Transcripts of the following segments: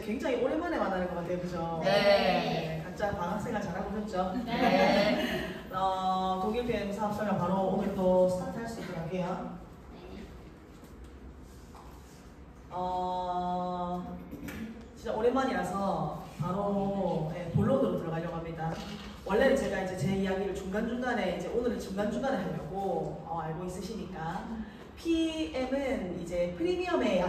굉장히 오랜만에 만나는 것 같아요, 그죠? 네. 각자 방학생활 잘하고 오셨죠? 네. 독일 PM 사업 설명 바로 오늘 또 스타트 할 수 있도록 할게요. 진짜 오랜만이라서 바로 본론으로 들어가려고 합니다. 원래는 제가 이제 제 이야기를 중간중간에 이제 오늘은 중간중간에 하려고 알고 있으시니까 PM은 이제 프리미엄의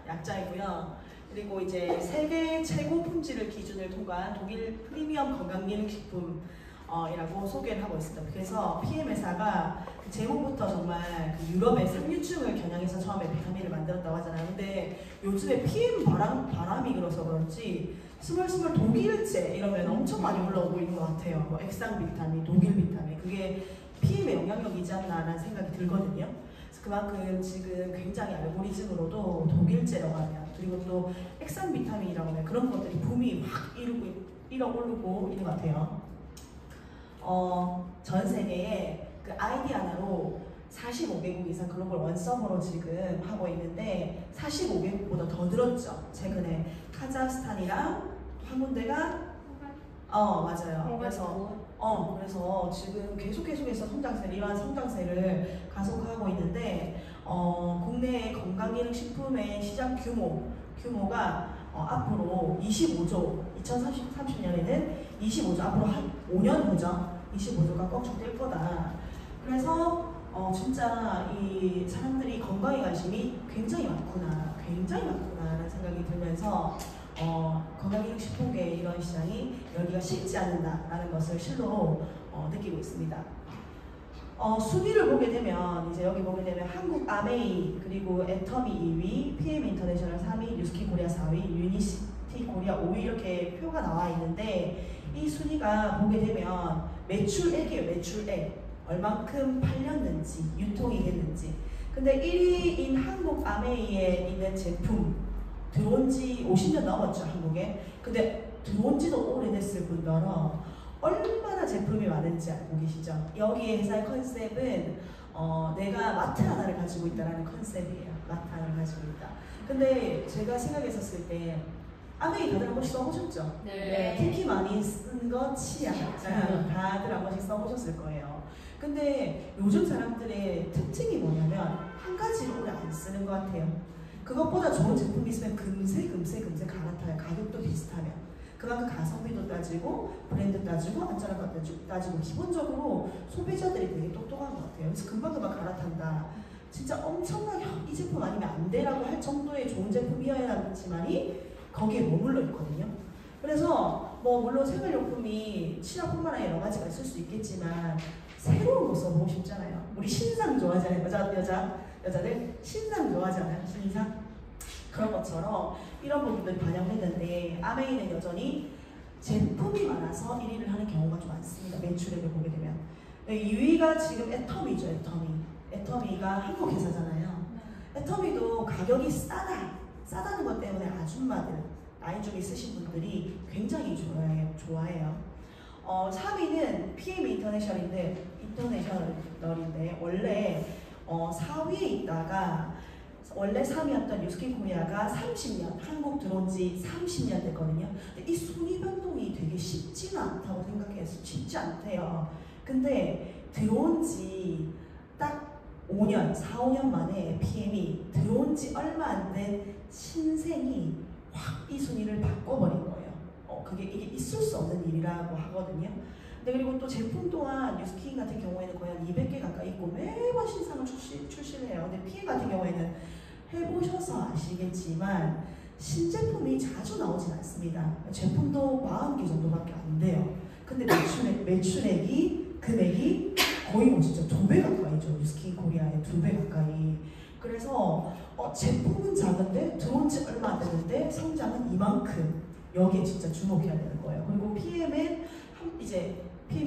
약자이고요. 그리고 이제 세계 최고 품질을 기준을 통과한 독일 프리미엄 건강기능식품이라고 소개를 하고 있습니다. 그래서 PM 회사가 그 제목부터 정말 그 유럽의 상류층을 겨냥해서 처음에 비타민을 만들었다고 하잖아요. 근데 요즘에 PM 바람이 불어서 그런지 스멀스멀 독일제 이러면 엄청 많이 올라오고 있는 것 같아요. 뭐 액상 비타민, 독일 비타민 그게 PM의 영향력이지 않나라는 생각이 들거든요. 그래서 그만큼 지금 굉장히 알고리즘으로도 독일제라고 하면 그리고 또 액상 비타민이라고 하면 그런 것들이 붐이 확 일어오르고 있는 것 같아요. 전 세계에 그 아이디 하나로 45개국 이상 글로벌 원서버로 지금 하고 있는데 45개국보다 더 늘었죠. 최근에 카자흐스탄이랑 한 군데가 맞아요. 그래서 지금 계속해서 이러한 성장세를 가속하고 있는데 국내 건강기능식품의 시장 규모가 앞으로 25조 2030년에는 25조 앞으로 한 5년 후죠. 25조가 껑충 뛸 거다. 그래서 진짜 이 사람들이 건강에 관심이 굉장히 많구나라는 생각이 들면서 건강기능식품계의 이런 시장이 열기가 식지 않는다라는 것을 실로 느끼고 있습니다. 순위를 보게 되면 이제 여기 보게 되면 한국 아메이 그리고 애터미 2위, PM 인터내셔널 3위, 뉴스킨 코리아 4위, 유니시티 코리아 5위 이렇게 표가 나와 있는데 이 순위가 보게 되면 매출액이에요. 매출액 얼만큼 팔렸는지 유통이 됐는지. 근데 1위인 한국 아메이에 있는 제품 들어온 지 50년 넘었죠, 한국에. 근데 들어온 지도 오래됐을 뿐더러 얼마나 제품이 많은지 알고 계시죠? 여기 회사의 컨셉은 내가 마트 하나를 가지고 있다는 컨셉이에요. 마트 하나를 가지고 있다. 근데 제가 생각했었을 때 아메이 다들 한 번씩 써보셨죠? 네. 특히 많이 쓴 거 치약. 다들 한 번씩 써보셨을 거예요. 근데 요즘 사람들의 특징이 뭐냐면 한 가지를 오래 안 쓰는 것 같아요. 그것보다 좋은 제품이 있으면 금세 갈아타요. 가격도 비슷하면. 그만큼 가성비도 따지고 브랜드 따지고 안전한 것 따지고 기본적으로 소비자들이 되게 똑똑한 것 같아요. 그래서 금방 갈아탄다. 진짜 엄청나게 이 제품 아니면 안 돼라고 할 정도의 좋은 제품이어야지만이 거기에 머물러 있거든요. 그래서 뭐 물론 생활용품이 치약뿐만 아니라 여러 가지가 있을 수 있겠지만 새로운 거 써보고 싶잖아요. 우리 신상 좋아하잖아요. 여자들 신상 좋아하잖아요. 신상. 그런 것처럼 이런 부분들이 반영됐는데 아메이는 여전히 제품이 많아서 1위를 하는 경우가 좀 많습니다. 매출액을 보게 되면. 2위가 지금 애터미죠. 애터미가 한국 회사잖아요. 애터미도 가격이 싸다는 것 때문에 아줌마들, 나이 좀 있으신 분들이 굉장히 좋아해요. 3위는 PM 인터내셔널인데 원래 4위에 있다가 원래 3위였던 뉴스킨 코리아가 30년, 한국 들어온 지 30년 됐거든요. 근데 이 순위 변동이 되게 쉽지는 않다고 생각해서 쉽지 않대요. 근데 들어온 지 딱 5년, 4, 5년 만에 PM이 들어온 지 얼마 안 된 신생이 확 이 순위를 바꿔버린 거예요. 이게 있을 수 없는 일이라고 하거든요. 근데 그리고 또 제품 또한 뉴스킨 같은 경우에는 거의 한 200개 가까이 있고 매번 신상을 출시를 해요. 근데 PM 같은 경우에는 해보셔서 아시겠지만 신제품이 자주 나오진 않습니다. 제품도 40개 정도밖에 안 돼요. 근데 금액이 거의 뭐 진짜 2배 가까이죠. 뉴스킨 코리아의 2배 가까이. 그래서 제품은 작은데 들어온 지 얼마 안 됐는데 성장은 이만큼. 여기에 진짜 주목해야 되는 거예요. 그리고 PM의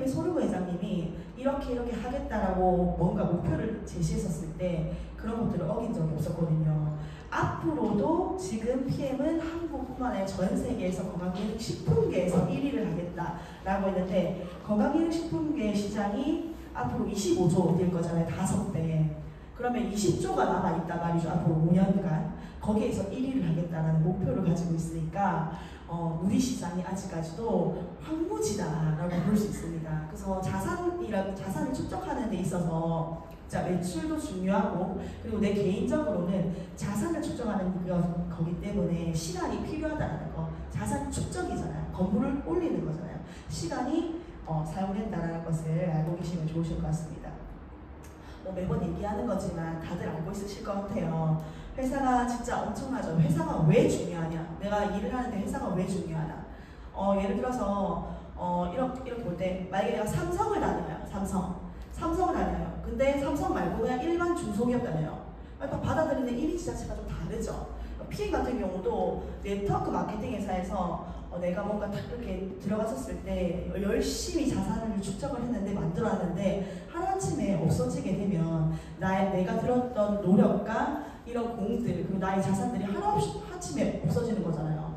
소르그 회장님이 이렇게 하겠다라고 뭔가 목표를 제시했었을 때 그런 것들을 어긴 적이 없었거든요. 앞으로도 지금 PM은 한국뿐만 아니라 전 세계에서 건강기능식품계에서 1위를 하겠다라고 했는데 건강기능식품계 시장이 앞으로 25조 될 거잖아요. 5배. 그러면 20조가 남아있단 말이죠. 앞으로 5년간. 거기에서 1위를 하겠다는 목표를 가지고 있으니까 우리 시장이 아직까지도 황무지다라고 볼 수 있습니다. 그래서 자산을 축적하는 데 있어서 자, 매출도 중요하고 그리고 내 개인적으로는 자산을 축적하는 거기 때문에 시간이 필요하다는 거. 자산 축적이잖아요. 건물을 올리는 거잖아요. 시간이 사용된다는 것을 알고 계시면 좋으실 것 같습니다. 매번 얘기하는 거지만 다들 알고 있으실 것 같아요. 회사가 진짜 엄청나죠. 회사가 왜 중요하냐? 내가 일을 하는데 회사가 왜 중요하냐? 예를 들어서 이렇게 볼 때 만약에 내가 삼성을 다녀요. 삼성을 다녀요. 근데 삼성 말고 그냥 일반 중소기업 다녀요. 그러니까 받아들이는 이미지 자체가 좀 다르죠. PM 같은 경우도 네트워크 마케팅 회사에서 내가 뭔가 이렇게 들어갔었을 때 열심히 자산을 축적을 했는데 만들어놨는데 하루아침에 없어지게 되면 내가 들었던 노력과 이런 공들 그리고 나의 자산들이 하루아침에 없어지는 거잖아요.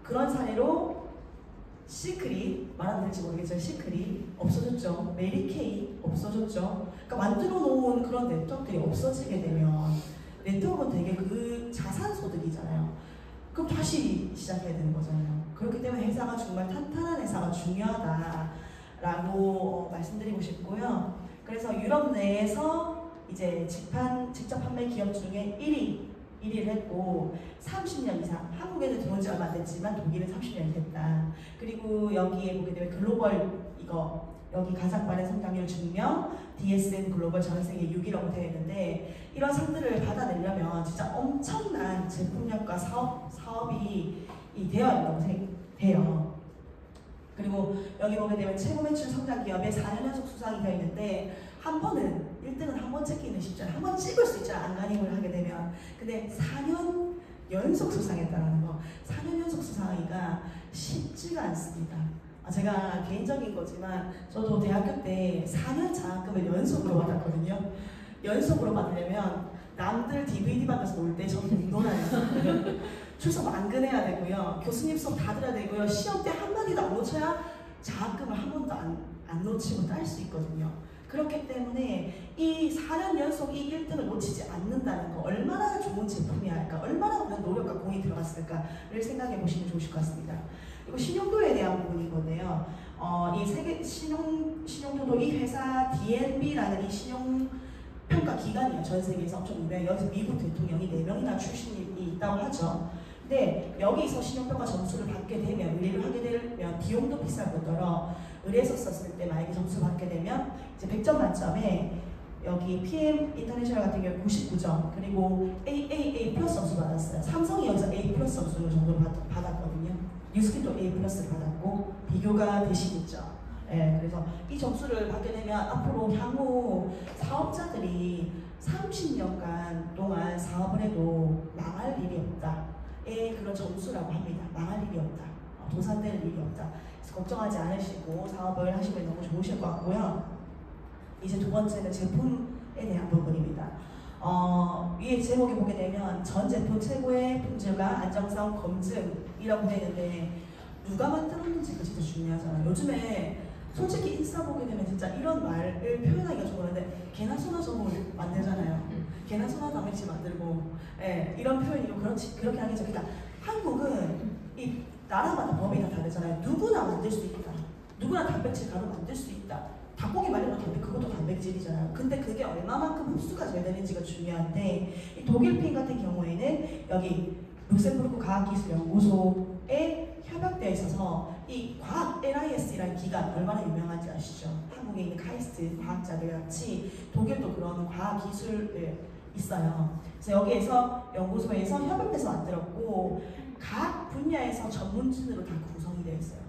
그런 사례로 시크릿 말하면 될지 모르겠지만 시크릿 없어졌죠. 메리케이 없어졌죠. 그러니까 만들어 놓은 그런 네트워크들이 없어지게 되면 네트워크는 되게 그 자산 소득이잖아요. 그럼 다시 시작해야 되는 거잖아요. 그렇기 때문에 회사가 정말 탄탄한 회사가 중요하다라고 말씀드리고 싶고요. 그래서 유럽 내에서 이제 직접 판매 기업 중에 1위를 했고 30년 이상 한국에도 들어온 지 얼마 안 됐지만 독일은 30년이 됐다. 그리고 여기에 보게 되면 글로벌 여기 가장 빠른 성장률 증명 DSM 글로벌 전 세계 6위라고 되어 있는데 이런 상들을 받아내려면 진짜 엄청난 제품력과 사업이 되어야 된다고 생각해요. 그리고 여기 보게 되면 최고 매출 성장 기업의 4년 연속 수상이 되어 있는데 한 번은 1등은 한 번 찍기는 쉽잖아요. 한 번 찍을 수 있잖아요. 안간힘을 하게 되면. 근데 4년 연속 수상했다는 거. 4년 연속 수상하기가 쉽지가 않습니다. 제가 개인적인 거지만 저도 대학교 때 4년 장학금을 연속으로 받았거든요. 연속으로 받으려면 남들 DVD 받아서 놀 때 저는 못 놀아요. 출석 만근해야 되고요. 교수님 수업 다 들어야 되고요. 시험 때 한마디도 안 놓쳐야 장학금을 한 번도 안 놓치고 딸 수 있거든요. 그렇기 때문에 이 4년 연속 이 1등을 놓치지 않는다는 거 얼마나 좋은 제품이야 할까, 얼마나 많은 노력과 공이 들어갔을까를 생각해 보시면 좋으실 것 같습니다. 그리고 신용도에 대한 부분인 건데요. 이 세계 신용도도 이 회사 DNB라는 이 신용평가 기관이에요. 전 세계에서 엄청 유명해요. 여기서 미국 대통령이 4명이나 출신이 있다고 하죠. 근데 여기서 신용평가 점수를 받게 되면, 의뢰를 하게 되면 비용도 비쌀 뿐더러 의뢰서 썼을 때 만약에 점수를 받게 되면 이제 100점 만점에 여기 PM 인터내셔널 같은 경우 99점, 그리고 A 플러스 점수 받았어요. 삼성이 여기서 A 플러스 점수 정도 받았거든요. 뉴스킨도 A 플러스를 받았고 비교가 되시겠죠. 예, 그래서 이 점수를 받게 되면 앞으로 향후 사업자들이 30년간 동안 사업을 해도 망할 일이 없다의 그런 점수라고 합니다. 망할 일이 없다. 도산될 일이 없다. 그래서 걱정하지 않으시고 사업을 하시면 너무 좋으실 것 같고요. 이제 두 번째는 제품에 대한 부분입니다. 위에 제목에 보게 되면 전 제품 최고의 품질과 안정성 검증이라고 되는데 누가 만들었는지가 진짜 중요하잖아요. 요즘에 솔직히 인스타 보게 되면 진짜 이런 말을 표현하기가 좀 그런데 개나 소나 저물 만들잖아요. 개나 소나 단백질 만들고, 예, 이런 표현이고 그렇게 하겠죠. 그러니까 한국은 이 나라마다 법이 다 다르잖아요. 누구나 만들 수 있다. 누구나 단백질 가루 만들 수 있다. 닭고기 말려도 그것도 단백질이잖아요. 근데 그게 얼마만큼 흡수가 잘 되는지가 중요한데, 이 독일핀 같은 경우에는 여기 룩셈부르크 과학기술연구소에 협약되어 있어서 이 과학 LIS라는 기관 얼마나 유명한지 아시죠? 한국에 있는 카이스트 과학자들 같이 독일도 그런 과학기술을 있어요. 그래서 여기에서 연구소에서 협약돼서 만들었고 각 분야에서 전문진으로 다 구성이 되어 있어요.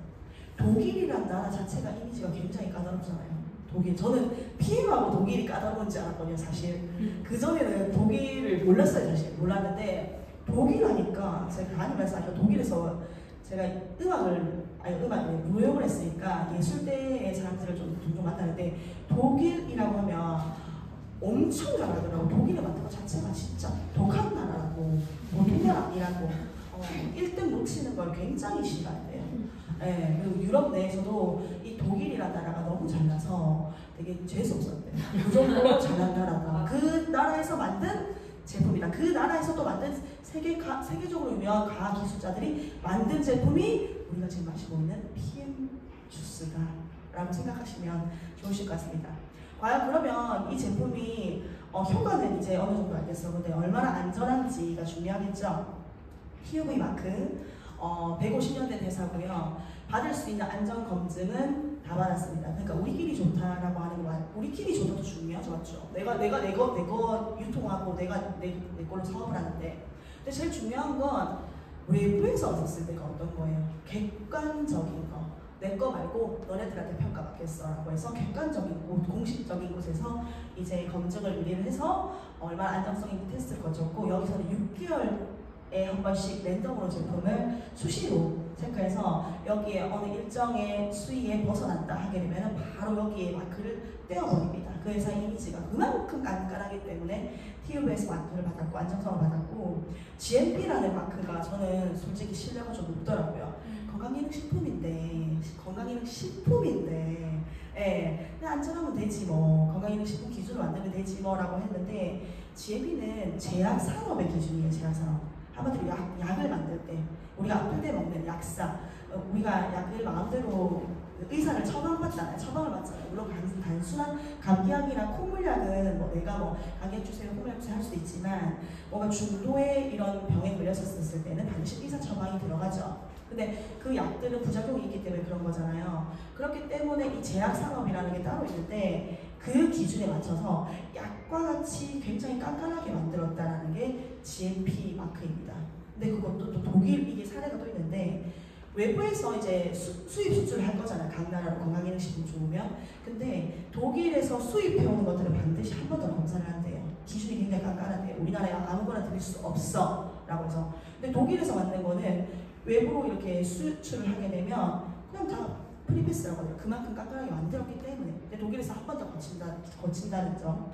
독일이란 나라 자체가 이미지가 굉장히 까다롭잖아요. 독일, 저는 PM하고 독일이 까다로운지 알았거든요, 사실. 그전에는 독일을 몰랐어요, 사실. 몰랐는데 독일 하니까 제가 다니면서 독일에서 제가 무용을 했으니까 예술대의 사람들을 좀 종종 만나는데 독일이라고 하면 엄청 잘하더라고. 독일의 만든 것 자체가 진짜 독한 나라라고, 보통 나라 아니라고. 1등 놓치는 걸 굉장히 싫어한대요. 예, 그리고 유럽 내에서도 이 독일이라는 나라가 너무 잘나서 되게 재수없었대요. 그 정도로 잘난 나라다. 그 나라에서 만든 제품이다. 그 나라에서 또 만든 세계적으로 유명한 과학 기술자들이 만든 제품이 우리가 지금 마시고 있는 PM 주스다 라고 생각하시면 좋으실 것 같습니다. 과연 그러면 이 제품이 효과는 이제 어느 정도 알겠어. 근데 얼마나 안전한지가 중요하겠죠. PUV 마크 150년대 대사고요. 받을 수 있는 안전 검증은 다 받았습니다. 그러니까 우리끼리 좋다라고 하는 거, 우리끼리 좋다도 중요하죠, 맞죠? 내가 내 거 유통하고 내가 내 걸로 사업을 하는데, 근데 제일 중요한 건 외부에서 왔었을 때가 어떤 거예요? 객관적인 거. 내 거 말고 너네들한테 평가받겠어라고 해서 객관적인 곳, 공식적인 곳에서 이제 검증을 유리를 해서 얼마나 안정성 있는 테스트를 거쳤고, 여기서는 6개월에 한 번씩 랜덤으로 제품을 수시로 체크해서 여기에 어느 일정의 수위에 벗어난다 하게 되면 바로 여기에 마크를 떼어버립니다. 그 회사의 이미지가 그만큼 깐깐하기 때문에 TUV에서 마크를 받았고 안정성을 받았고, GMP라는 마크가 저는 솔직히 신뢰가 좀 높더라고요. 건강기능식품인데, 예, 그냥 안전하면 되지 뭐, 건강기능식품 기준을 만들면 되지 뭐라고 했는데, GMP는 제약산업의 기준이에요. 제약산업. 한마디로 약을 만들 때, 우리가 아플 때 먹는 약사, 우리가 약을 마음대로 의사를 처방을 받잖아요. 물론 단순한 감기약이나 콧물약은 뭐 내가 뭐 감기약 주세요, 콧물약 주세요 할 수도 있지만, 뭔가 중도의 이런 병에 걸렸었을 때는 반드시 의사 처방이 들어가죠. 근데 그 약들은 부작용이 있기 때문에 그런 거잖아요. 그렇기 때문에 이 제약산업이라는 게 따로 있는데, 그 기준에 맞춰서 약과 같이 굉장히 깐깐하게 만들었다는 게 GMP 마크입니다. 근데 그것도 또 독일, 이게 사례가 또 있는데, 외부에서 이제 수입 수출을 할 거잖아요. 각 나라로 건강기능식품 좋으면. 근데 독일에서 수입해오는 것들은 반드시 한 번 더 검사를 한대요. 기준이 굉장히 깐깐한데요. 우리나라에 아무거나 드릴 수 없어 라고 해서. 근데 독일에서 만든 거는 외부로 이렇게 수출을 하게 되면 그냥 다 프리패스라고 해요. 그만큼 깐깐하게 만들었기 때문에. 근데 독일에서 한 번 더 거친다는 점,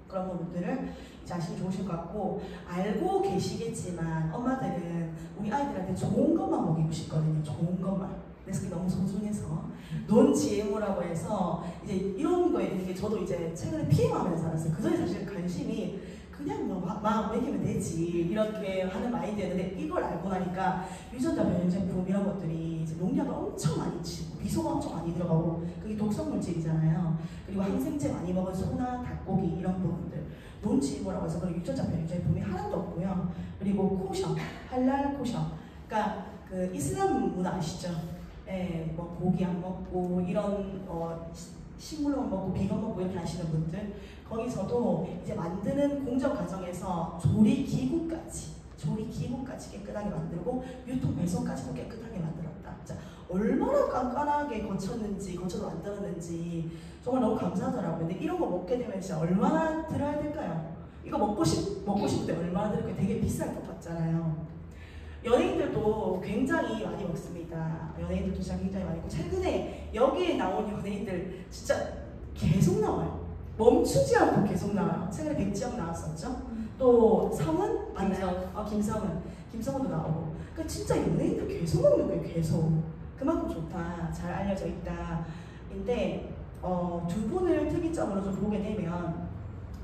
그런 부분들을 이제 아시면 좋으실 것 같고, 알고 계시겠지만 엄마들은 우리 아이들한테 좋은 것만 먹이고 싶거든요. 좋은 것만. 그래서 그게 너무 소중해서 논-GMO라고 해서 이제 이런 거에 이게 저도 이제 최근에 피임하면서 알았어요. 그전에 사실 관심이 그냥 뭐 막 먹이면 되지 이렇게 하는 마인드였는데, 이걸 알고 나니까 유전자 변형 제품 이런 것들이 이제 농약을 엄청 많이 치고 비소가 엄청 많이 들어가고, 그게 독성 물질이잖아요. 그리고 항생제 많이 먹은 소나 닭고기 이런 부분들, 논-GMO라고 해서 그런 유전자 변형 제품이 하나도 없고요. 그리고 코셔, 할랄 코셔. 그러니까 그 이슬람 문화 아시죠? 예, 뭐 고기 안 먹고 이런 식물로 먹고 비건 먹고 이렇게 하시는 분들, 거기서도 이제 만드는 공정 과정에서 조리 기구까지 깨끗하게 만들고 유통 배송까지도 깨끗하게 만들었다. 자, 얼마나 깐깐하게 거쳐서 만들었는지 정말 너무 감사하더라고요. 근데 이런 거 먹게 되면 진짜 얼마나 들어야 될까요? 이거 먹고 싶을 때 얼마나 들을까요? 되게 비쌀 것 같잖아요. 연예인들도 굉장히 많이 먹습니다. 연예인들도 진짜 굉장히 많이 먹고, 최근에 여기에 나온 연예인들 진짜 계속 나와요. 멈추지 않고 계속 나와요. 최근에 백지영 나왔었죠. 또 성은 맞나요? 김성은도 나오고. 그러니까 진짜 연예인들 계속 먹는 거예요. 계속. 그만큼 좋다, 잘 알려져 있다. 인데 두 분을 특이점으로 좀 보게 되면,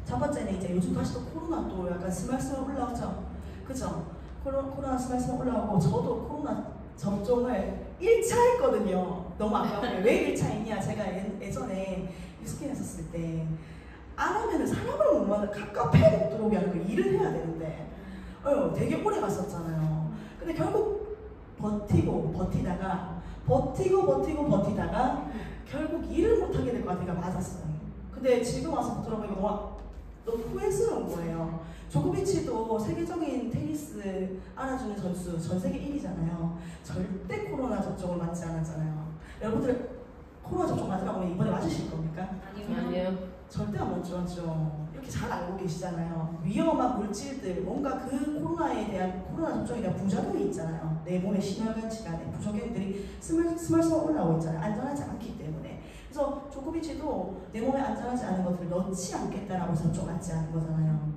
첫 번째는 이제 요즘 다시 또 코로나 또 약간 스멀스멀 올라오죠. 그죠? 코로나 스멀스멀 올라오고, 저도 코로나 접종을 1차 했거든요. 너무 아까워요. 왜 1차 했냐? 제가 예전에 스킨 했었을 때 안 하면은 사람을 못 만나, 카페 못 들어오게 하는 거 일을 해야 되는데 되게 오래 갔었잖아요. 근데 결국 버티다가 결국 일을 못 하게 될 것 같으니까 맞았어요. 근데 지금 와서 들어보니까 너무 후회스러운 거예요. 조코비치도 세계적인 테니스 알아주는 선수, 전 세계 1위잖아요. 절대 코로나 접종을 맞지 않았잖아요. 여러분들 코로나 접종 맞으라고 하면 이번에 맞으실 겁니까? 아니요. 절대 안 맞죠. 이렇게 잘 알고 계시잖아요. 위험한 물질들, 뭔가 그 코로나 접종에 대한 부작용이 있잖아요. 내 몸에 심혈관 질환에 부작용들이 스멀스멀 올라오고 있잖아요. 안전하지 않기 때문에. 그래서 조코비치도 내 몸에 안전하지 않은 것들을 넣지 않겠다라고 접종 맞지 않은 거잖아요.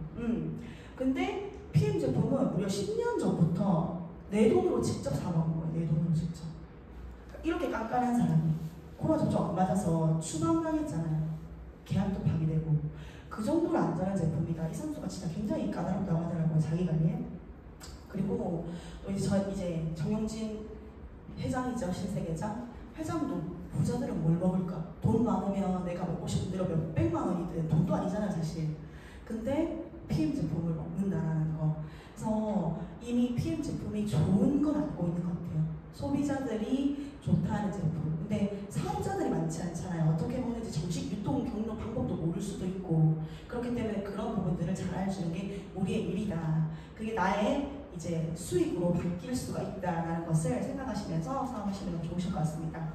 근데 PM 제품은 무려 10년 전부터 내 돈으로 직접 사 먹은 거예요. 내 돈으로 직접. 이렇게 깐깐한 사람이 코로나 접종 안 맞아서 추방당했잖아요. 계약도 파기되고 그 정도로 안전한 제품이다. 이상수가 진짜 굉장히 까다롭다고 하더라고요. 자기 관리에. 그리고 또 이제 정용진 회장이죠. 신세계장. 회장도 부자들은 뭘 먹을까? 돈 많으면 내가 먹고 싶은 대로 몇백만 원이든 돈도 아니잖아요 사실. 근데 PM 제품을 먹는다라는 거. 그래서 이미 PM 제품이 좋은 건 알고 있는 것 같아요. 소비자들이 좋다는 제품. 근데 사업자들이 많지 않잖아요. 어떻게 먹는지 정식 유통 경로 방법도 모를 수도 있고. 그렇기 때문에 그런 부분들을 잘 알려주는 게 우리의 일이다. 그게 나의 이제 수익으로 바뀔 수가 있다라는 것을 생각하시면서 사업하시는 건 좋으실 것 같습니다.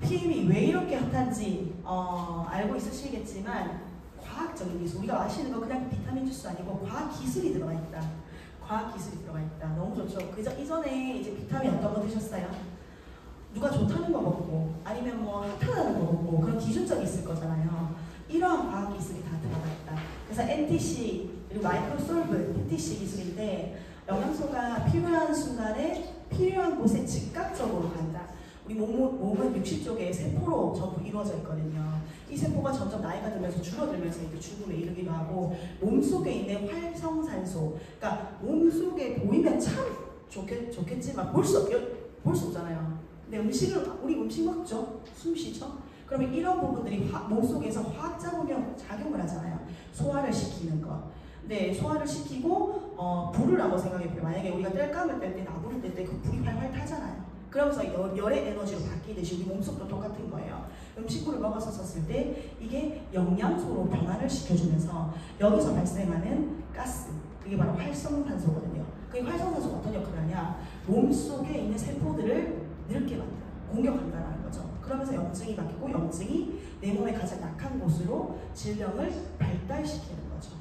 PM이 왜 이렇게 핫한지 알고 있으시겠지만 과학적인 기술, 우리가 마시는 거 그냥 비타민 주스 아니고 과학 기술이 들어가 있다. 과학 기술이 들어가 있다. 너무 좋죠. 그저 이전에 이제 비타민 어떤 거 드셨어요? 누가 좋다는 거 먹고 아니면 뭐 핫하다는 거 먹고 그런 기준점이 있을 거잖아요. 이러한 과학 기술이 다 들어가 있다. 그래서 NTC 그리고 마이크로솔브 NTC 기술인데 영양소가 필요한 순간에 필요한 곳에 즉각적으로 간다. 우리 몸은 60조 세포로 전부 이루어져 있거든요. 이 세포가 점점 나이가 들면서 줄어들면서 이제 죽음에 이르기도 하고 몸속에 있는 활성산소, 그러니까 몸속에 보이면 참 좋겠지만 볼 수 없잖아요. 근데 우리 음식 먹죠? 숨 쉬죠? 그러면 이런 부분들이 몸속에서 화학작용을 하잖아요. 소화를 시키는 거. 네, 소화를 시키고 불을 한번 생각해보세요. 만약에 우리가 땔감을 뗄 때, 나무를 뗄 때 그 불이 활활 타잖아요. 그러면서 열의 에너지로 바뀌듯이 우리 몸속도 똑같은 거예요. 음식물을 먹어서 썼을 때 이게 영양소로 변화를 시켜주면서 여기서 발생하는 가스, 그게 바로 활성산소거든요. 그게 활성산소가 어떤 역할을 하냐? 몸속에 있는 세포들을 늙게 만들어요. 공격한다는 거죠. 그러면서 염증이 바뀌고 염증이 내 몸의 가장 약한 곳으로 질병을 발달시키는 거죠.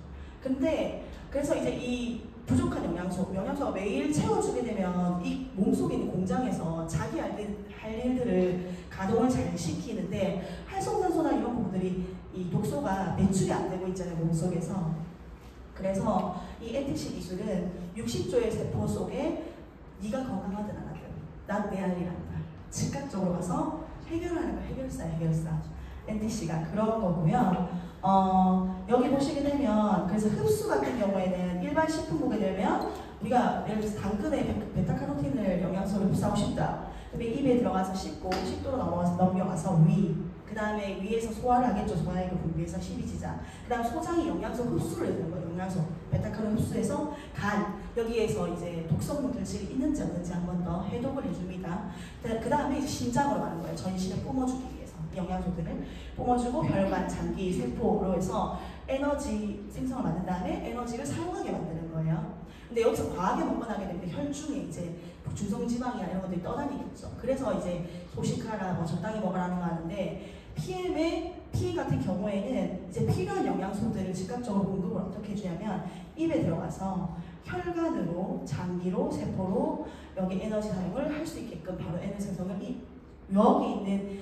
근데 그래서 이제 이 부족한 영양소가 매일 채워주게 되면 이 몸속에 있는 공장에서 자기 할 일들을 가동을 잘 시키는데 활성산소나 이런 부분들이 이 독소가 배출이 안 되고 있잖아요, 몸속에서. 그래서 이 NTC 기술은 60조의 세포 속에 네가 건강하든 안 하든 난 내 할 일 한다. 즉각적으로 가서 해결하는 거, 해결사. NTC가 그런 거고요. 여기 보시게 되면 그래서 흡수 같은 경우에는 일반 식품 보게 되면 우리가 예를 들어서 당근에 베타카로틴을 영양소를 흡수하고 싶다. 근데 입에 들어가서 씹고 식도로 넘겨가서 그 다음에 위에서 소화를 하겠죠. 소화액을 분비해서 십이지장. 그 다음 소장이 영양소 흡수를 해주는 거예요. 영양소 베타카로틴 흡수해서 여기에서 이제 독성 물질이 있는지 없는지 한 번 더 해독을 해줍니다. 그 다음에 이제 심장으로 가는 거예요. 전신을 뿜어주기 위해서 영양소들을 뿜어주고 혈관, 장기, 세포로 해서 에너지 생성을 만든 다음에 에너지를 사용하게 만드는 거예요. 근데 여기서 과하게 먹거나 하게 되면 혈중에 이제 중성지방이나 이런 것들이 떠다니겠죠. 그래서 이제 소식하라, 뭐 적당히 먹으라는 거 하는데 PM 같은 경우에는 이제 필요한 영양소들을 즉각적으로 공급을 어떻게 해주냐면 입에 들어가서 혈관으로, 장기로, 세포로 여기 에너지 사용을 할 수 있게끔 바로 에너지 생성을 여기 있는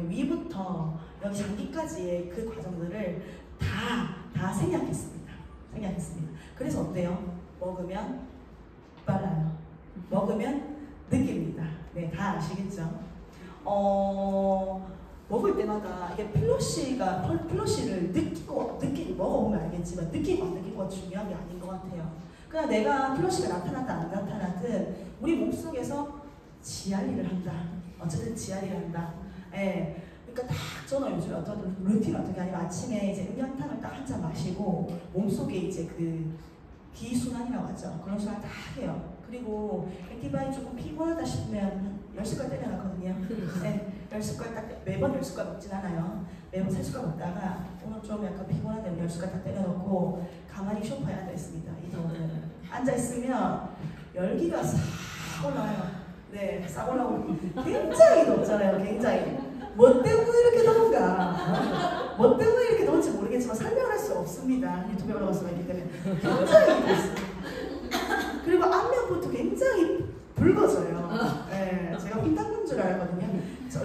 위부터 여기 장기까지의 그 과정들을 다 생략했습니다. 그래서 어때요? 먹으면 빨라요. 먹으면 느낍니다. 네, 다 아시겠죠? 먹을 때마다 이게 플러시를 느끼고 먹어보면 알겠지만 느끼고 안 느끼고가 중요한 게 아닌 것 같아요. 그러니까 내가 플러시가 나타났다 안 나타나든 우리 몸속에서 지알리를 한다. 어쨌든 지알리를 한다. 예. 그러니까 딱 저는 요즘에 어떤 루틴 어떻게 하냐면 아침에 이제 음양탕을 딱 한 잔 마시고 몸속에 이제 그 기순환이라고 하죠. 그런 순환 딱 해요. 그리고 액티바이 조금 피곤하다 싶으면 10숟갈 때려놨거든요. 네, 10숟갈 딱 매번 10숟갈 먹진 않아요. 매번 3숟갈 먹다가 오늘 좀 약간 피곤한데 10숟갈 딱 때려놓고 가만히 소파에 앉아있습니다. 이 더우면 앉아있으면 열기가 싹 올라와요. 네, 싹 올라오고 굉장히 덥잖아요. 굉장히. 뭐 때문에 이렇게 더운가? 뭐 때문에 이렇게 더운지 모르겠지만 설명할 수 없습니다. 유튜브에 올라갈 수가 있기 때문에 굉장히 덥습니다. 그리고 앞면부터 굉장히 붉어져요. 네, 제가 흰당근 줄 알거든요.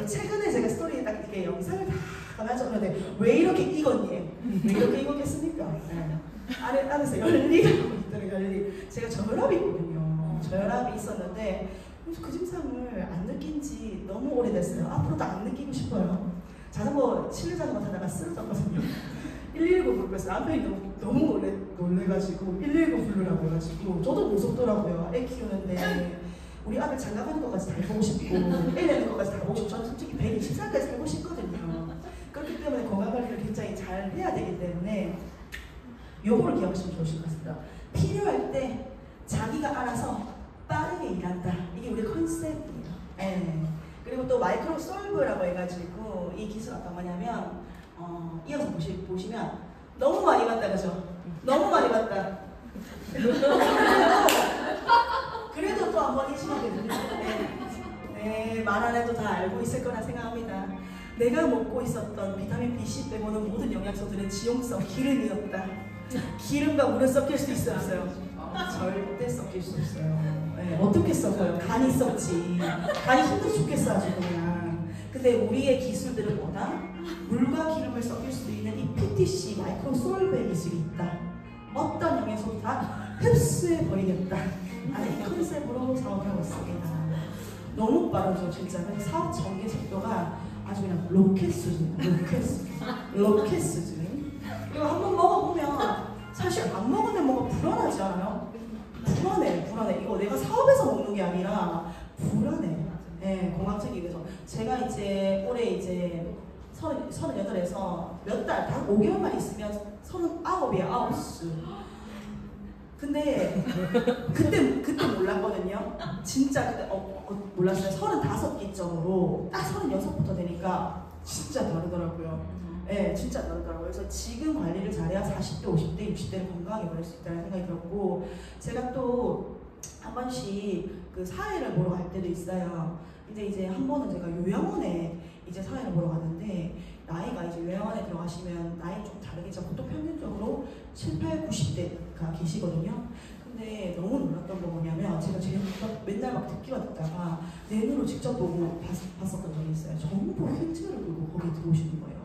최근에 제가 스토리에 딱 이렇게 영상을 다 가져오는데 왜 이렇게 익었니? 왜 이렇게 익었겠습니까? 네. 안에서 열리가 있더라고요. 열리. 제가 저혈압이 있거든요. 저혈압이 있었는데 그래서 그 증상을 안 느낀 지 너무 오래됐어요. 앞으로도 안 느끼고 싶어요. 자전거, 실내 자전거 타다가 쓰러졌거든요. 119 부르면서 남편이 너무 놀래가지고 119 부르라고 해가지고 저도 무섭더라고요. 애 키우는데 우리 아들 장가가는 것까지 다 보고 싶고 애 내는 것까지 다 보고 싶고 저는 솔직히 120살까지 살고 싶거든요. 그렇기 때문에 건강관리를 굉장히 잘 해야 되기 때문에 요거를 기억하시면 좋으실 것 같습니다. 필요할 때 자기가 알아서 빠르게 일한다. 이게 우리 컨셉입니다. 네. 그리고 또 마이크로 솔브라고 해가지고 이 기술 어떤 거냐면 이어서 보시면 너무 많이 봤다 그죠? 너무 많이 봤다. 그래도 또 한 번 해주시거든요. 네, 말 안 해도 다 알고 있을 거라 생각합니다. 내가 먹고 있었던 비타민 B10 빼고는 모든 영양소들은 지용성 기름이었다. 기름과 물은 섞일 수 있어요, 없어요? 절대 섞일 수 없어요. 네, 어떻게 섞어요? 간이 썩지. 간이 힘들어 죽겠어 아주 그냥. 근데 우리의 기술들은 뭐다? 물과 기름을 섞일 수 있는 이 PTC 마이크로 솔베 기술이 있다. 어떤 영양소도 다 흡수해 버리겠다. 이 컨셉으로 사업을 하고 있습니다. 너무 빠르죠, 진짜. 사업 전개 속도가 아주 그냥 로켓 수준이에요. 로켓 수준. 이거 한번 먹어보면 사실 안 먹으면 뭔가 불안하지 않아요? 불안해. 이거 내가 사업에서 먹는 게 아니라 불안해. 네, 건강책이 위해서. 제가 이제 올해 이제 38에서 몇 달, 단 5개월만 있으면 39이에요, 9수. 근데 그때 몰랐거든요. 진짜 그때 몰랐어요. 35기점으로 딱 36부터 되니까 진짜 다르더라고요. 네, 진짜 다르더라고요. 그래서 지금 관리를 잘해야 40대, 50대, 60대를 건강하게 보낼 수 있다는 생각이 들었고, 제가 또 한 번씩 그 사회를 보러 갈 때도 있어요. 근데 이제 한 번은 제가 요양원에 이제 사회를 보러 갔는데, 나이가 이제 요양원에 들어가시면 나이 좀 다르겠죠. 보통 평균적으로 7, 8, 90대가 계시거든요. 근데 너무 놀랐던 거 뭐냐면, 제가 맨날 막 듣기만 듣다가 내 눈으로 직접 보고 봤었던 적이 있어요. 전부 휠체어를 끌고 거기 들어오시는 거예요.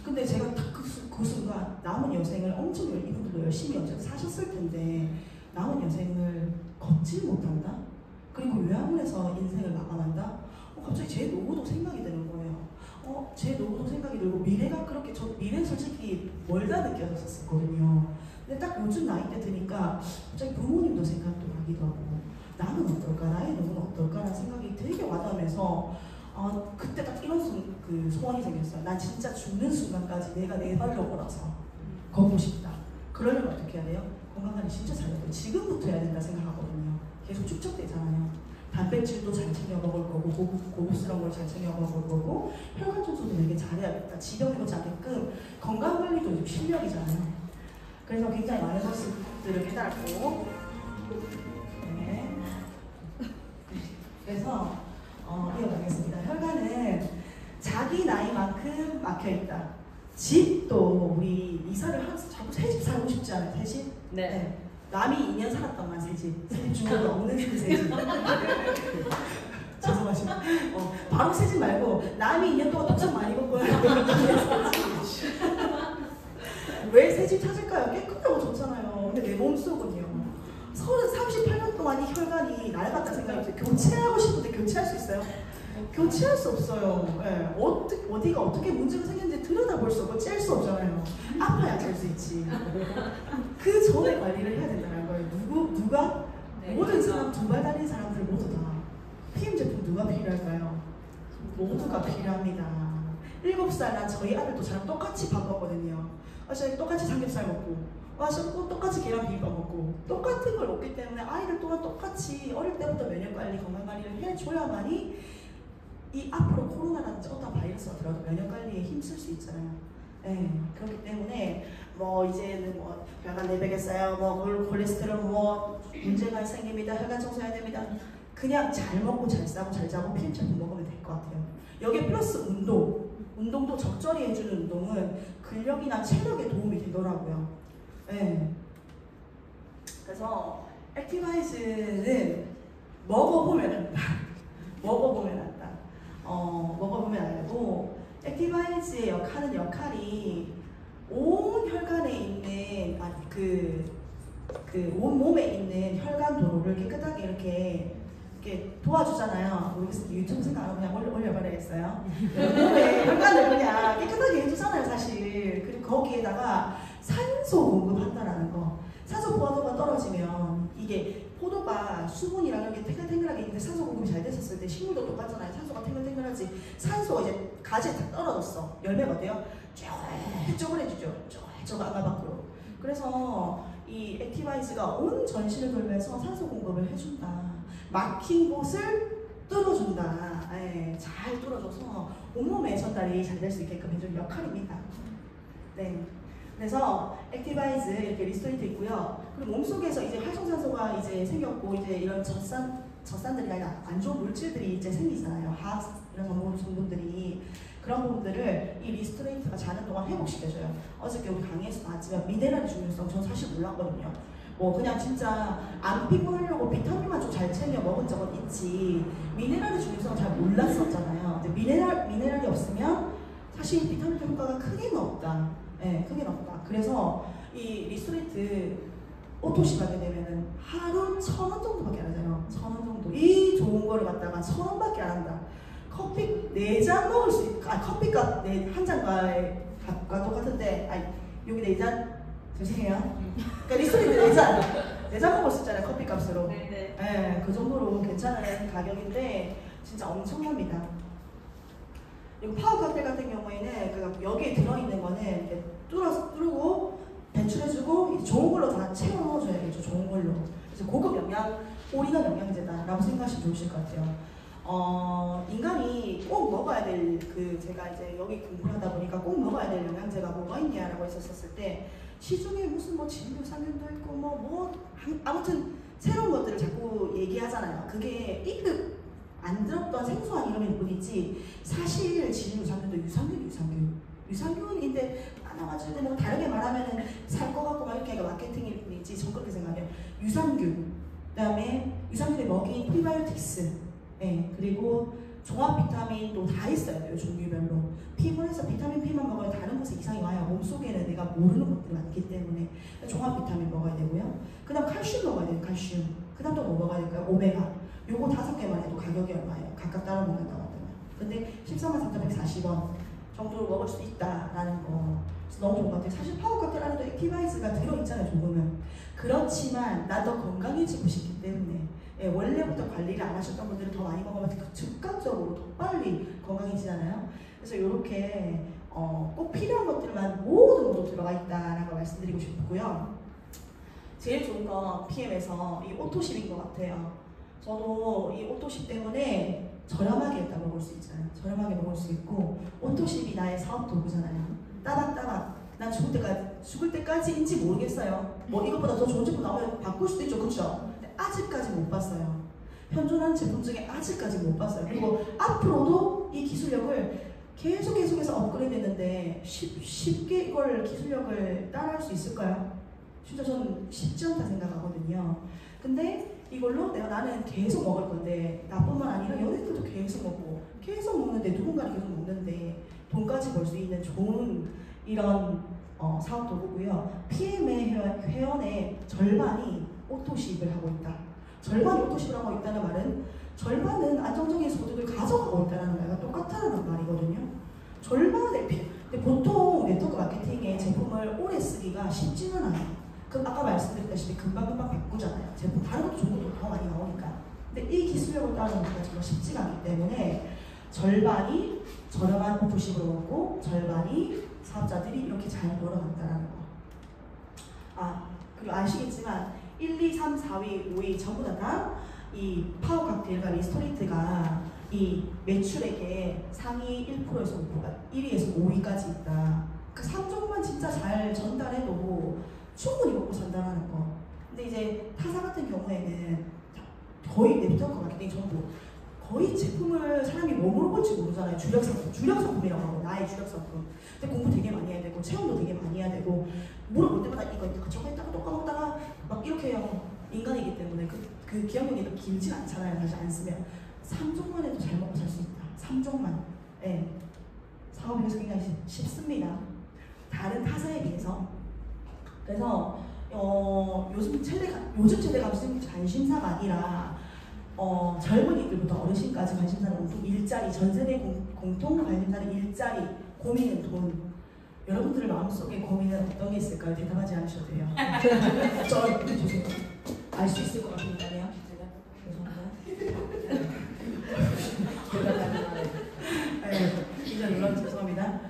근데 제가 딱 그 순간 남은 여생을 엄청 이분들도 열심히 사셨을 텐데 남은 여생을 걷질 못한다? 그리고 요양원에서 인생을 마감한다? 갑자기 제 노후도 생각이 드는 거예요. 제 노후도 생각이 들고 미래가 그렇게 미래는 솔직히 멀다 느껴졌었거든요. 근데 딱 요즘 나이 때 드니까 갑자기 부모님도 생각도 나기도 하고 나는 어떨까? 나의 노후는 어떨까라는 생각이 되게 와닿으면서 그때 딱 이런 소원이 생겼어요. 난 진짜 죽는 순간까지 내가 내 발로 걸어서 걷고 싶다. 그러려면 어떻게 해야 돼요? 건강관리 진짜 잘해야 돼요. 지금부터 해야 된다 생각하거든요. 계속 축적되잖아요. 단백질도 잘 챙겨 먹을 거고 고급스러운 걸 잘 챙겨 먹을 거고 혈관 청소도 되게 잘해야겠다. 지병이 오지 않게끔 건강관리도 실력이잖아요. 그래서 굉장히 많은 것들을 깨달았고 네. 그래서 이어가겠습니다. 혈관은 자기 나이만큼 막혀있다. 집도 우리 이사를 자꾸 새 집 살고 싶지 않아요? 새 집? 네. 남이 2년 살았던만 새 집. 새 집 중간에 없는 그 새 집. 죄송하지만 바로 새 집 말고 남이 2년 동안 떡상 많이 먹고요. 왜 새 집 찾을까요? 깨끗하고 좋잖아요. 근데 내 몸속은요. 38년 동안 이 혈관이 낡았다 생각해보세요. 교체하고 싶은데 교체할 수 있어요? 교체할 수 없어요. 네. 어디가 어떻게 문제가 생겼는지 들여다볼 수 없고 짤 수 없잖아요. 아파야 짤 수 있지. 그 전에 관리를 해야 된다는 거예요. 누가? 네, 모든 사람, 두 발 달린 사람들 모두 다. PM 제품 누가 필요할까요? 모두가 필요합니다. 7살 난 저희 아들도 저랑 똑같이 밥 먹거든요. 저희 똑같이 삼겹살 먹고 또 똑같이 계란 비빔밥 먹고 똑같은 걸 먹기 때문에 아이를 또한 똑같이 어릴 때부터 면역관리, 건강관리를 해줘야만이 이 앞으로 코로나라든지 어떤 바이러스가 들어도 면역관리에 힘쓸 수 있잖아요. 네, 그렇기 때문에 이제는 혈관 내백에 쌓여 콜레스테롤 문제가 생깁니다. 혈관 청소해야 됩니다. 그냥 잘 먹고 잘 싸고 잘 자고 PM 제품 먹으면 될 것 같아요. 여기에 플러스 운동도 적절히 해주는 운동은 근력이나 체력에 도움이 되더라고요. 네. 그래서 액티바이즈는 먹어보면 한다. 먹어보면 알고 액티바이즈의 역할이 온 혈관에 있는 온 몸에 있는 혈관 도로를 깨끗하게 이렇게 이렇게 도와주잖아요. 모르겠어요. 유튜브 생각 안 하고 그냥 올려버려야겠어요. 네, 혈관을 그냥 깨끗하게 해주잖아요, 사실. 그리고 거기에다가 산소 공급한다라는 거. 산소 포화도가 떨어지면 이게 포도가 수분이랑 이렇게 탱글탱글하게 있는데 산소 공급이 잘 됐었을 때 식물도 똑같잖아요. 산소가 탱글탱글하지. 산소가 이제 가지에 딱 떨어졌어. 열매가 어때요? 쪼글쪼글해지죠. 쪼글쪼글 안가 밖으로. 그래서 이 액티바이즈가 온 전신을 돌면서 산소 공급을 해준다. 막힌 곳을 뚫어준다. 예, 잘 뚫어줘서 온몸의 전달이 잘 될 수 있게끔 해주는 역할입니다. 네. 그래서 액티바이즈 이렇게 리스토리트 있고요. 그리고 몸속에서 이제 활성산소가 이제 생겼고 이제 이런 젖산들이 아니라 안 좋은 물질들이 이제 생기잖아요. 화학 이런 성분들이 그런 부분들을 이 리스토레이트가 자는 동안 회복시켜줘요. 어저께 우리 강의에서 나왔지만 미네랄 중요성 전 사실 몰랐거든요. 뭐 그냥 진짜 안 피곤하려고 비타민만 좀 잘 챙겨 먹은 적은 있지 미네랄의 중요성을 잘 몰랐었잖아요. 근데 미네랄이 없으면 사실 비타민 효과가 크게는 없다. 네, 크게는 없다. 그래서 이 리스토레이트 오토시 하게 되면은 하루 1,000원 정도밖에 안 하잖아요. 1,000원 정도. 이 좋은 거를 갖다가 1,000원밖에 안 한다. 커피 4잔 먹을 수 있, 커피값 한 잔과 똑같은데, 여기 4잔, 죄송해요. 그러니까 리스토레이트 4잔 먹을 수 있잖아요, 커피값으로. 네네. 네, 그 정도로 괜찮은 가격인데, 진짜 엄청납니다. 그리고 파워 칵테일 같은 경우에는 여기에 들어있는 거는 이렇게 뚫고 배출해주고 좋은 걸로 다 채워 넣어줘야겠죠. 좋은 걸로. 그래서 고급 영양, 올인원 영양제다라고 생각하시면 좋으실 것 같아요. 인간이 꼭 먹어야 될 제가 이제 여기 공부를 하다 보니까 꼭 먹어야 될 영양제가 뭐가 있냐라고 했었을 때 시중에 무슨 뭐 진류상균도 있고 아무튼 새로운 것들을 자꾸 얘기하잖아요. 그게 1급 안 들었던 생소한 이름일 뿐이지 사실 진류상균도 유산균인데 많아가지고 뭐 다르게 말하면은 살 것 같고 막 이렇게 마케팅일 뿐이지 전 그렇게 생각해요. 유산균 그다음에 유산균의 먹인 프리바이오틱스 그리고 종합 비타민도 다 있어요. 종류별로. 피부에서 비타민 P만 먹어야 다른 곳에 이상이 와요. 몸속에는 내가 모르는 것들이 많기 때문에 종합 비타민 먹어야 되고요. 그 다음 칼슘 먹어야 돼요. 칼슘. 그 다음 또 뭐 먹어야 될까요? 오메가. 요거 5개만 해도 가격이 얼마예요? 각각 따로 먹는다고 하더라고요. 근데 143,140원 정도로 먹을 수 있다라는 거 너무 좋은 것 같아요. 사실 파워 칵테일 안에도 액티바이즈가 들어있잖아요. 조금은. 그렇지만 난 더 건강해지고 싶기 때문에 원래부터 관리를 안 하셨던 분들은 더 많이 먹으면 즉각적으로 더 빨리 건강해지잖아요. 그래서 이렇게 꼭 필요한 것들만 모두 들어가 있다라는 걸 말씀드리고 싶고요. 제일 좋은 건 PM에서 이 오토십인 것 같아요. 저도 이 오토십 때문에 저렴하게 일단 먹을 수 있잖아요. 저렴하게 먹을 수 있고 오토십이 나의 사업 도구잖아요. 따박따박 난 죽을 때까지인지 모르겠어요. 뭐 이것보다 더 좋은 제품 나오면 바꿀 수도 있죠. 그렇죠? 근데 아직까지 못 봤어요. 현존하는 제품 중에 아직까지 못 봤어요. 그리고 앞으로도 이 기술력을 계속해서 업그레이드 했는데 쉽게 이걸 기술력을 따라할 수 있을까요? 진짜 저는 쉽지 않다 생각하거든요. 근데 이걸로 나는 계속 먹을 건데 나뿐만 아니라 연예인들도 계속 먹는데 누군가는 계속 먹는데 돈까지 벌 수 있는 좋은 이런 사업 도구고요. PM의 회원의 절반이 오토십을 하고 있다. 절반이 오토십을 하고 있다는 말은 절반은 안정적인 소득을 가져가고 있다는 말과 똑같다는 말이거든요. 절반의 근데 보통 네트워크 마케팅의 제품을 오래 쓰기가 쉽지는 않아요. 아까 말씀드렸다시피 금방금방 바꾸잖아요. 제품 다른 것도 좋은 것도 더 많이 나오니까. 근데 이 기술력을 따라오기가 정말 쉽지가 않기 때문에 절반이 저렴한 오토십으로 먹고 절반이 사업자들이 이렇게 잘 돌아간다는 거. 그리고 아시겠지만 1, 2, 3, 4위, 5위 전부 다 이 파워 칵테일과 리스토레이트가 이 매출액의 상위 1%에서 5%가 1위에서 5위까지 있다. 그 3종만 진짜 잘 전달해도 충분히 먹고 산다는 거. 근데 이제 타사 같은 경우에는 거의 네트워크 마케팅 전부 거의 제품을 사람이 몸으로 볼지 모르잖아요. 주력 상품이라고 하고 나의 주력 상품. 근데 공부 되게 많이 해야 되고 체험도 되게 많이 해야 되고 물어볼 때마다 이거 저거 했다가 또 까먹다가 막 이렇게 해요. 인간이기 때문에 그 기억력이 길진 않잖아요. 사실 안 쓰면 3종만 해도 잘 먹고 살 수 있다. 3종만. 사업이 그래서 굉장히 쉽습니다. 다른 타사에 비해서. 그래서 요즘 최대 관심사가 아니라 젊은이들부터 어르신까지 관심사는 온통 일자리, 전 세대 공통 관심사는 일자리, 고민은 돈. 여러분들의 마음속에 고민은 어떤 게 있을까요? 대답하지 않으셔도 돼요. 죄송해요. 알 수 있을 것 같으니까요. 죄송합니다. 진짜 놀라서 죄송합니다.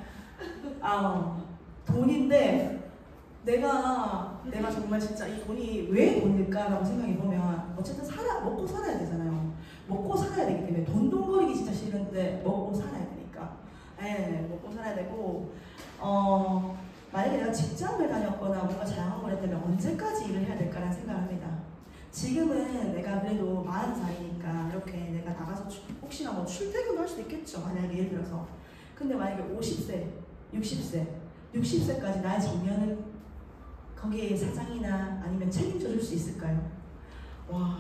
돈인데 내가 정말 진짜 이 돈이 왜 돈일까라고 생각해 보면 어쨌든 먹고 살아야 되잖아요. 먹고 살아야 되기 때문에 돈거리기 진짜 싫은데 먹고 살아야 되니까. 먹고 살아야 되고 만약에 내가 직장을 다녔거나 뭔가 자영업을 했다면 언제까지 일을 해야 될까라는 생각을 합니다. 지금은 내가 그래도 40살이니까 이렇게 내가 나가서 혹시나 뭐 출퇴근도 할 수도 있겠죠. 만약에 예를 들어서. 근데 만약에 50세, 60세까지 나의 정년은 거기에 사장이나 아니면 책임져 줄 수 있을까요? 와,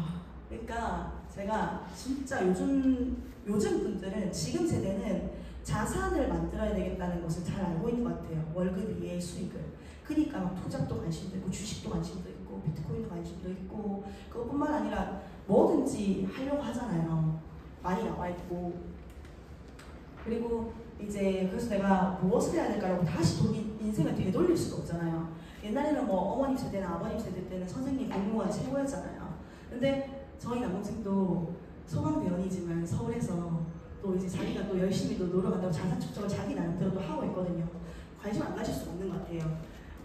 그러니까 제가 진짜 요즘 분들은 지금 세대는 자산을 만들어야 되겠다는 것을 잘 알고 있는 것 같아요. 월급 이외의 수익을. 그러니까 막 투잡도 관심도 있고 주식도 관심도 있고 비트코인도 관심도 있고 그것뿐만 아니라 뭐든지 하려고 하잖아요. 많이 나와 있고. 그리고 이제 그래서 내가 무엇을 해야 될까라고 다시 인생을 되돌릴 수가 없잖아요. 옛날에는 뭐 어머님 세대나 아버님 세대 때는 선생님, 공무원 최고였잖아요. 근데 저희 남동생도 소방대원이지만 서울에서 또 이제 자기가 또 열심히 또 노력한다고 자산 축적을 자기 나름대로 또 하고 있거든요. 관심 안 가질 수 없는 것 같아요.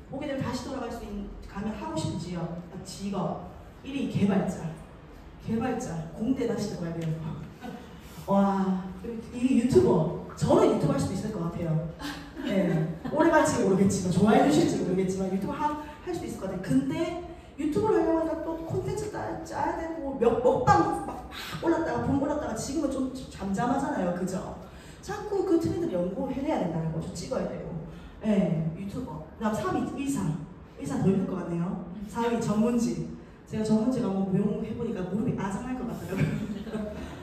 보게 되면 다시 돌아갈 수 가면 하고 싶은 직업 1위 개발자 공대 다시 들어가야 돼요. 와, 이 유튜버 저는 유튜브 할 수도 있을 것 같아요. 네, 오래 갈지 모르겠지만 좋아해 주실지 모르겠지만 유튜브 할 수도 있을 것 같아요. 근데 유튜브를 하려고 하니까 또 콘텐츠 짜야 되고 먹방 막 올랐다가 붐 올랐다가 지금은 좀 잠잠하잖아요. 그죠? 자꾸 그 트렌드를 연구해내야 된다는 거죠. 찍어야 되고. 네, 유튜버. 그다음 3위 의사 더 힘들 것 같네요. 4위 전문직. 제가 전문직 한번 무용해보니까 무릎이 아장할 것 같더라고요.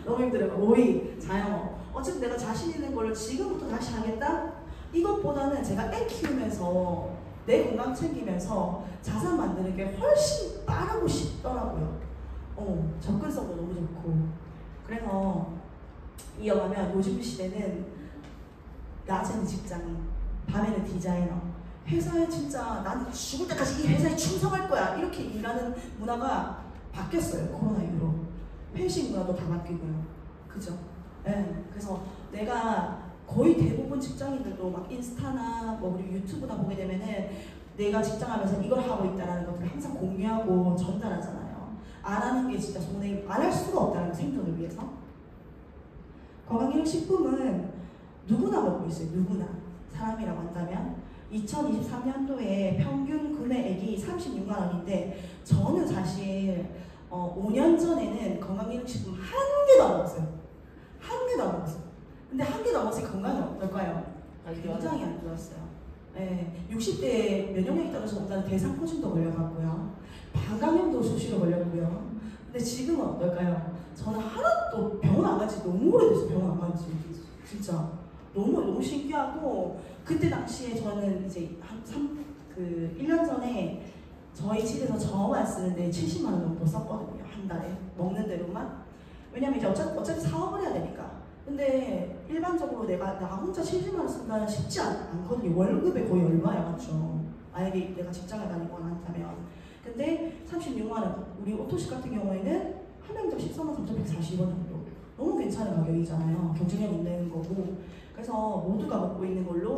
너무 힘들어요. 5위 자영업. 어쨌든 내가 자신 있는 걸 지금부터 다시 하겠다? 이것보다는 제가 애 키우면서 내 건강 챙기면서 자산 만드는 게 훨씬 빠르고 쉽더라고요. 접근성도 너무 좋고. 그래서 이어가면 요즘 시대는 낮에는 직장인, 밤에는 디자이너. 회사에 진짜 난 죽을 때까지 이 회사에 충성할 거야. 이렇게 일하는 문화가 바뀌었어요. 코로나 이후로. 회식 문화도 다 바뀌고요. 그죠? 네. 그래서 내가 거의 대부분 직장인들도 막 인스타나 뭐 그리고 유튜브나 보게 되면은 내가 직장하면서 이걸 하고 있다는 것들을 항상 공유하고 전달하잖아요. 안 하는 게 진짜 손해, 안 할 수가 없다는 거, 생존을 위해서. 건강기능식품은 누구나 먹고 있어요. 누구나. 사람이라고 한다면 2023년도에 평균 구매액이 36만 원인데 저는 사실 5년 전에는 건강기능식품 한 개도 안 먹었어요. 한 개도 안 먹었어요. 근데 한 개도 안 먹었을 때 건강이 어떨까요? 굉장히 안 좋았어요. 네, 60대에 면역력이 떨어져서 온다는 대상포진도 걸려갔고요. 방광염도 수시로 걸렸고요. 근데 지금은 어떨까요? 저는 하나도 병원 안 간지 너무 오래됐어요. 병원 안 간지 진짜 너무 신기하고, 그때 당시에 저는 이제 1년 전에 저희 집에서 저만 쓰는데 70만 원 정도 썼거든요. 한 달에 먹는 대로만. 왜냐면 이제 어차피 사업을 해야 되니까. 근데 일반적으로 나 혼자 70만 원 쓴다는 쉽지 않거든요. 월급에 거의 얼마야, 맞죠? 만약에 내가 직장을 다니거나 한다면. 근데 36만 원, 우리 오토식 같은 경우에는 한 명당 14만 3,140원 정도. 너무 괜찮은 가격이잖아요. 경쟁력 있는 거고. 그래서 모두가 먹고 있는 걸로,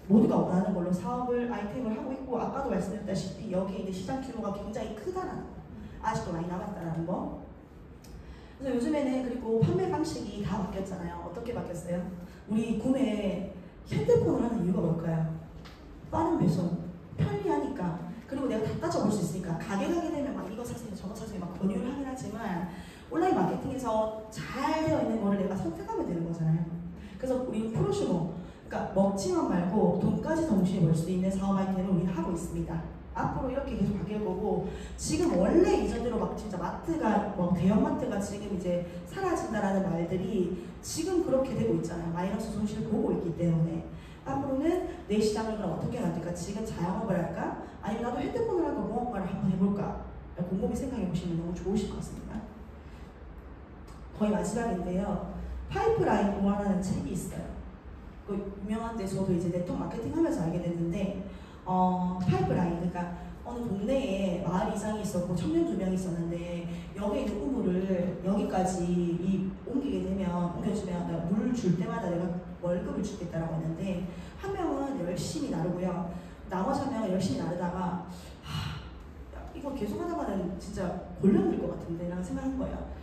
모두가 원하는 걸로 사업을, 아이템을 하고 있고, 아까도 말씀드렸다시피 여기에 이제 시장 규모가 굉장히 크다는 거. 아직도 많이 남았다는 거. 그래서 요즘에는 그리고 판매 방식이 다 바뀌었잖아요. 어떻게 바뀌었어요? 우리 구매 핸드폰을 하는 이유가 뭘까요? 빠른 배송, 편리하니까. 그리고 내가 다 따져볼 수 있으니까. 가게 가게 되면 막 이거 사세요, 저거 사세요 막 권유를 하긴 하지만 온라인 마케팅에서 잘 되어 있는 거를 내가 선택하면 되는 거잖아요. 그래서 우리 프로슈머, 그러니까 먹지만 말고 돈까지 동시에 벌 수 있는 사업 아이템을 우리는 하고 있습니다. 앞으로 이렇게 계속 바뀔 거고, 지금 원래 이전대로 막 진짜 마트가, 뭐 대형마트가 지금 이제 사라진다라는 말들이 지금 그렇게 되고 있잖아요. 마이너스 손실을 보고 있기 때문에. 앞으로는 내 시장을 그럼 어떻게 만들까? 지금 자영업을 할까? 아니면 나도 핸드폰을 하고 무언가를 한번 해볼까? 곰곰이 생각해 보시면 너무 좋으실 것 같습니다. 거의 마지막인데요. 파이프라인 5라는 책이 있어요. 그 유명한데 저도 이제 네트워크 마케팅 하면서 알게 됐는데 파이프라인, 그러니까 어느 동네에 마을 이상이 있었고 청년 2명이 있었는데 여기에 있는 우물을 여기까지 옮기게 되면, 옮겨주면 물 줄 때마다 내가 월급을 주겠다라고 했는데, 한 명은 열심히 나르고요, 나머지 한 명은 열심히 나르다가 이거 계속 하다가는 진짜 골련될 것 같은데 라는 생각한 거예요.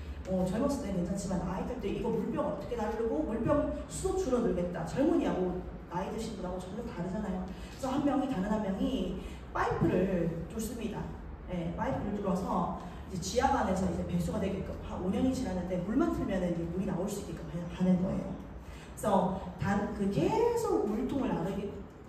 젊었을 때는 괜찮지만 나이 들 때 이거 물병 어떻게 나르고 물병 수도 줄어들겠다. 젊은이하고 나이 드신 분하고 전혀 다르잖아요. 그래서 다른 한 명이 파이프를 뚫습니다. 네, 파이프를 뚫어서 이제 지하관에서 이제 배수가 되게끔 한 5년이 지났는데 물만 틀면 이제 물이 나올 수 있게끔 하는 거예요. 그래서 계속 물통을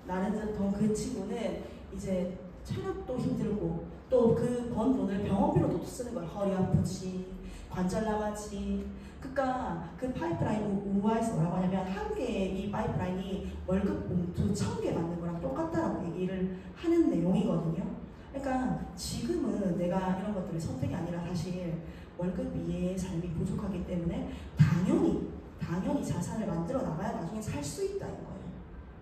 나르던 그 친구는 이제 체력도 힘들고 또 그 번 돈을 병원비로도 또 쓰는 거예요. 허리 아프지, 관절 나가지. 그러니까 그 파이프라인 우화에서 뭐라고 하냐면 한 개의 이 파이프라인이 월급 봉투 1000개 받는 거랑 똑같다라고 얘기를 하는 내용이거든요. 그러니까 지금은 내가 이런 것들이 선택이 아니라 사실 월급 이외의 삶이 부족하기 때문에 당연히 자산을 만들어 나가야 나중에 살 수 있다는 거예요.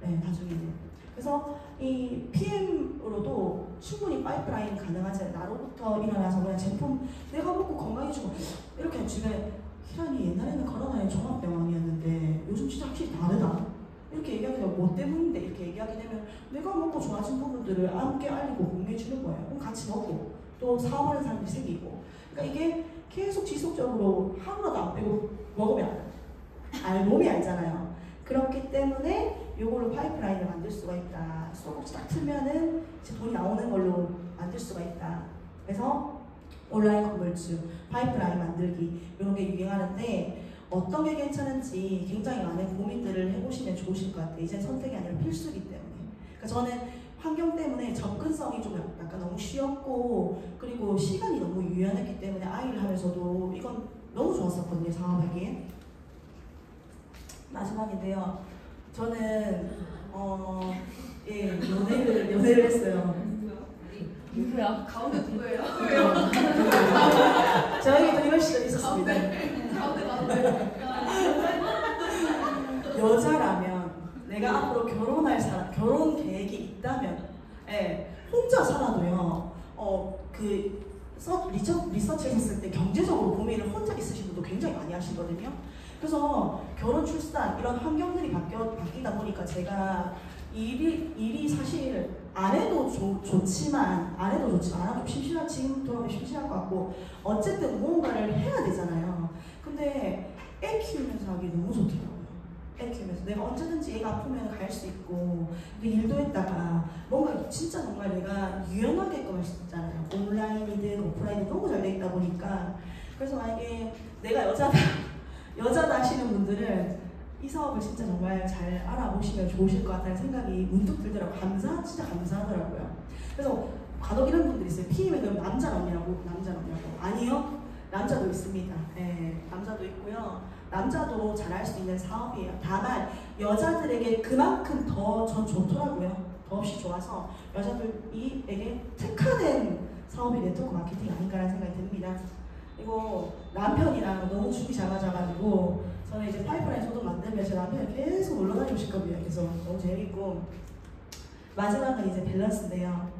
네, 나중에는. 그래서 이 PM으로도 충분히 파이프라인 가능하잖아요. 나로부터 일어나서 그냥 제품 내가 먹고 건강해지고 이렇게 주변에 희란이 옛날에는 코로나에 종합병원이었는데 요즘 진짜 확실히 다르다. 이렇게 얘기하게 되면 뭐 때문인데 이렇게 얘기하게 되면 내가 먹고 좋아진 부분들을 함께 알리고 공유해 주는 거예요. 그럼 같이 먹고 또 사업하는 사람들이 생기고. 그러니까 이게 계속 지속적으로 하루라도 안 빼고 먹으면 몸이 알잖아요. 그렇기 때문에 요걸로 파이프라인을 만들 수가 있다. 수도꼭지 딱 틀면은 이제 돈이 나오는 걸로 만들 수가 있다. 그래서 온라인 건물주, 파이프라인 만들기 이런 게 유행하는데 어떤 게 괜찮은지 굉장히 많은 고민들을 해보시면 좋으실 것 같아요. 이제 선택이 아니라 필수이기 때문에. 그러니까 저는 환경 때문에 접근성이 좀 약간 너무 쉬웠고 그리고 시간이 너무 유연했기 때문에 아이를 하면서도 이건 너무 좋았었거든요. 사업하기에. 마지막인데요. 저는 연애를 했어요. 누구야? 가운데 누구예요? 저에게도 이런 시절이 있었습니다. 가운데 여자라면 내가 앞으로 결혼할 사람, 결혼 계획이 있다면, 혼자 살아도요. 리서치 했을 때 경제적으로 고민을 혼자 있으신 분도 굉장히 많이 하시거든요. 그래서 결혼, 출산 이런 환경들이 바뀌다 보니까 제가 일이 사실 안 해도 좋지만 안 해도 좀 심심한, 지금 돌아보면 심심할 것 같고 어쨌든 무언가를 해야 되잖아요. 근데 애 키우면서 하기 너무 좋더라고요. 애 키우면서 내가 언제든지 애가 아프면 갈 수 있고 일도 했다가 뭔가 진짜 정말 내가 유연하게끔 할 수 있잖아요. 온라인이든 오프라인이든 너무 잘 돼 있다 보니까. 그래서 만약에 내가 여자다 하시는 분들은 이 사업을 진짜 정말 잘 알아보시면 좋으실 것 같다는 생각이 문득 들더라고요. 진짜 감사하더라고요. 그래서 간혹 이런 분들이 있어요. PM에 그럼 남자라고? 아니요. 남자도 있습니다. 네, 남자도 있고요. 남자도 잘할 수 있는 사업이에요. 다만 여자들에게 그만큼 더 전 좋더라고요. 더없이 좋아서 여자들에게 특화된 사업이 네트워크 마케팅 아닌가라는 생각이 듭니다. 그리고 남편이랑 너무 죽이 잘 맞아가지고 저는 이제 파이프라인 소득 만들면 제 남편이 계속 놀러 다니고 싶거든요. 그래서 너무 재밌고 마지막은 이제 밸런스인데요.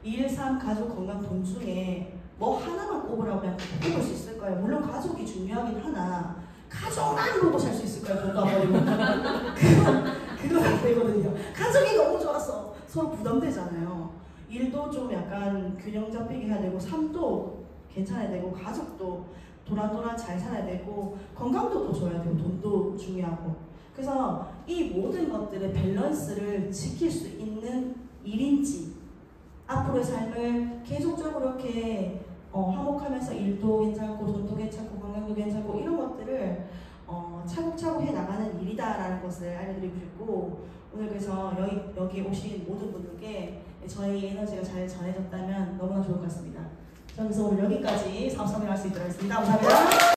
일, 삶, 가족, 건강, 돈 중에 뭐 하나만 꼽으라고 하면 꼽을 수 있을까요? 물론 가족이 중요하긴 하나 가족만으로도 살 수 있을까요? 돈도 안 버리고 그건 안 되거든요. 가족이 너무 좋았어. 서로 부담되잖아요. 일도 좀 약간 균형 잡히게 해야 되고 삶도 괜찮아야 되고 가족도 도란도란 잘 살아야 되고 건강도 또 좋아야 되고 돈도 중요하고. 그래서 이 모든 것들의 밸런스를 지킬 수 있는 일인지 앞으로의 삶을 계속적으로 이렇게 화목하면서 일도 괜찮고 돈도 괜찮고 건강도 괜찮고 이런 것들을 차곡차곡 해나가는 일이다라는 것을 알려드리고 싶고, 오늘 그래서 여기 오신 모든 분들께 저희 에너지가 잘 전해졌다면 너무나 좋을 것 같습니다. 저는 그래서 오늘 여기까지 사업 설명할 수 있도록 하겠습니다. 감사합니다.